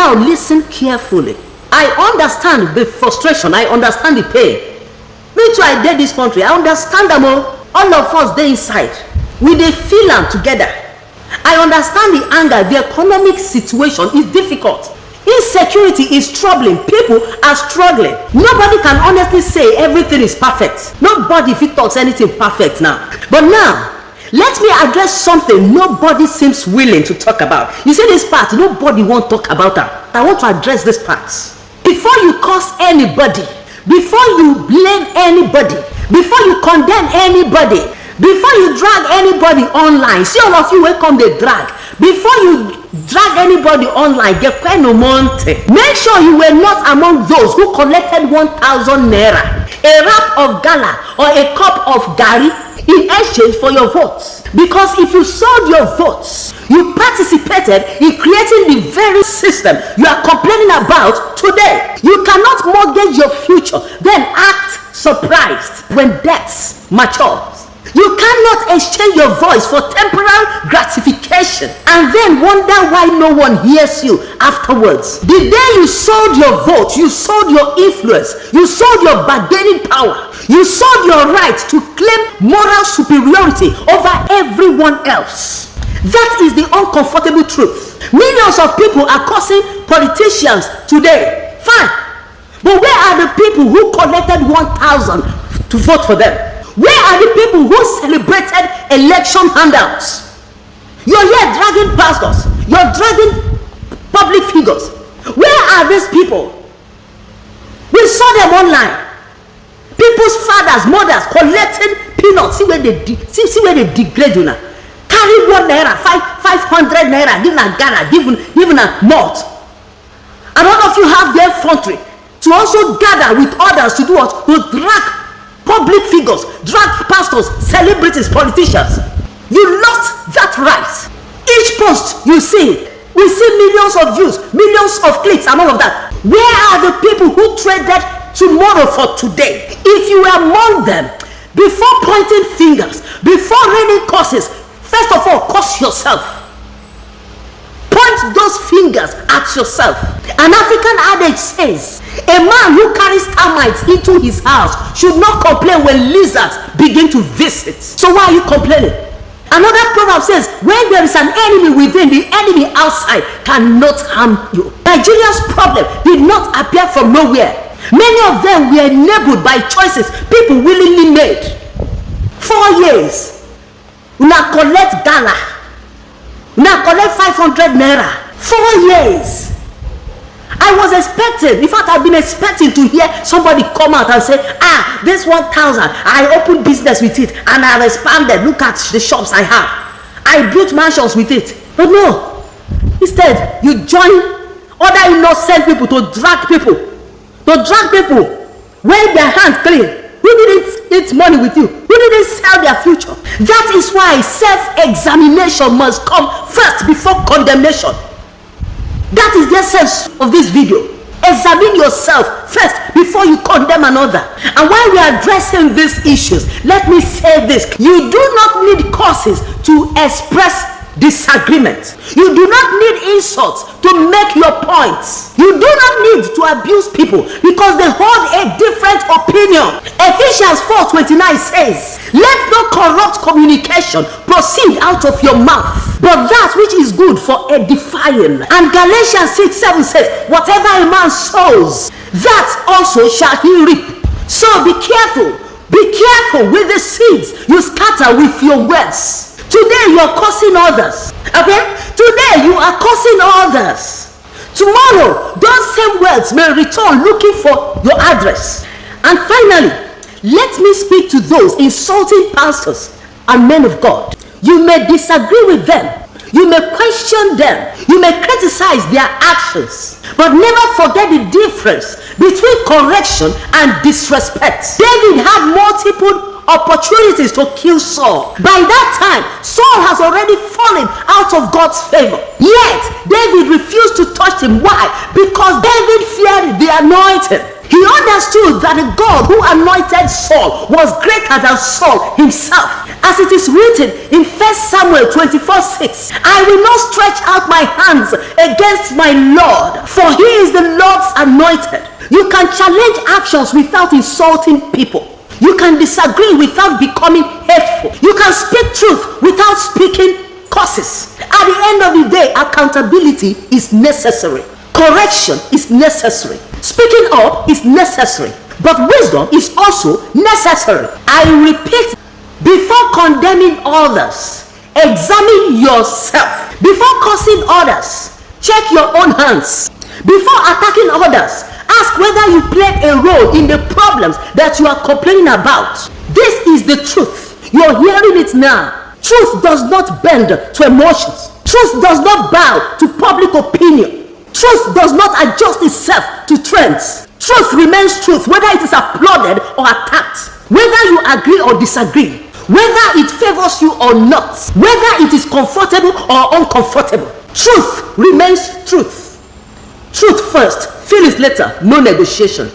Now listen carefully. I understand the frustration. I understand the pain. Me too, I did this country. I understand them all of us dey inside. We dey feel am together. I understand the anger. The economic situation is difficult. Insecurity is troubling. People are struggling. Nobody can honestly say everything is perfect. Nobody fit talks anything perfect now. But now, let me address something nobody seems willing to talk about. You see this part, nobody won't talk about that. I want to address this part. Before you curse anybody, before you blame anybody, before you condemn anybody, before you drag anybody online, see all of you will come they drag. Before you drag anybody online, get no monte. Make sure you were not among those who collected 1,000 naira, a wrap of gala or a cup of gari in exchange for your votes. Because if you sold your votes, you participated in creating the very system you are complaining about today. You cannot mortgage your future, then act surprised when death matures. You cannot exchange your voice for temporal gratification and then wonder why no one hears you afterwards. The day you sold your vote, you sold your influence, you sold your bargaining power, you sold your right to claim moral superiority over everyone else. That is the uncomfortable truth. Millions of people are cursing politicians today. Fine. But where are the people who collected 1,000 to vote for them? Where are the people who celebrated election handouts? You're here dragging pastors. You're dragging public figures. Where are these people? We saw them online. People's fathers, mothers collecting peanuts. See where they degrade you now. Carry 1 naira, 500 naira, given a Ghana, given a malt. And all of you have their effrontery to also gather with others to do what? To drag public figures, drag pastors, celebrities, politicians. You lost that right. Each post you see, we see millions of views, millions of clicks and all of that. Where are the people who traded tomorrow for today? If you were among them, before pointing fingers, before raining curses, first of all, curse yourself. Point those fingers at yourself. An African adage says, a man who carries termites into his house should not complain when lizards begin to visit. So why are you complaining? Another proverb says, when there is an enemy within, the enemy outside cannot harm you. Nigeria's problem did not appear from nowhere. Many of them were enabled by choices people willingly made. 4 years. Una collect gala. Una collect 500 naira. 4 years. I was expecting, in fact, I've been expecting to hear somebody come out and say, this 1,000, I opened business with it and I've expanded. Look at the shops I have. I built mansions with it. But no. Instead, you join other innocent people to drag people. Wear their hands clean. Who didn't eat money with you? Who didn't sell their future? That is why self-examination must come first before condemnation. That is the essence of this video. Examine yourself first before you condemn another. And while we are addressing these issues, let me say this. You do not need causes to express disagreement. You do not need insults to make your points. You do not need to abuse people because they hold a different opinion. Ephesians 4:29 says, let no corrupt communication proceed out of your mouth, but that which is good for edifying. And Galatians 6:7 says, whatever a man sows, that also shall he reap. So be careful with the seeds you scatter with your words. Today you are cursing others. Okay? Today you are cursing others. Tomorrow, those same words may return looking for your address. And finally, let me speak to those insulting pastors and men of God. You may disagree with them. You may question them. You may criticize their actions. But never forget the difference between correction and disrespect. David had multiple opportunities to kill Saul. By that time, Saul has already fallen out of God's favor. Yet, David refused to touch him. Why? Because David feared the anointing. He understood that the God who anointed Saul was greater than Saul himself. As it is written in 1 Samuel 24:6, I will not stretch out my hands against my Lord, for he is the Lord's anointed. You can challenge actions without insulting people. You can disagree without becoming hateful. You can speak truth without speaking curses. At the end of the day, accountability is necessary. Correction is necessary. Speaking up is necessary. But wisdom is also necessary. I repeat, before condemning others, examine yourself. Before cursing others, check your own hands. Before attacking others, ask whether you played a role in the problems that you are complaining about. This is the truth. You're hearing it now. Truth does not bend to emotions. Truth does not bow to public opinion. Truth does not adjust itself to trends. Truth remains truth, whether it is applauded or attacked, whether you agree or disagree, whether it favors you or not, whether it is comfortable or uncomfortable. Truth remains truth. Truth first, feelings later, no negotiation.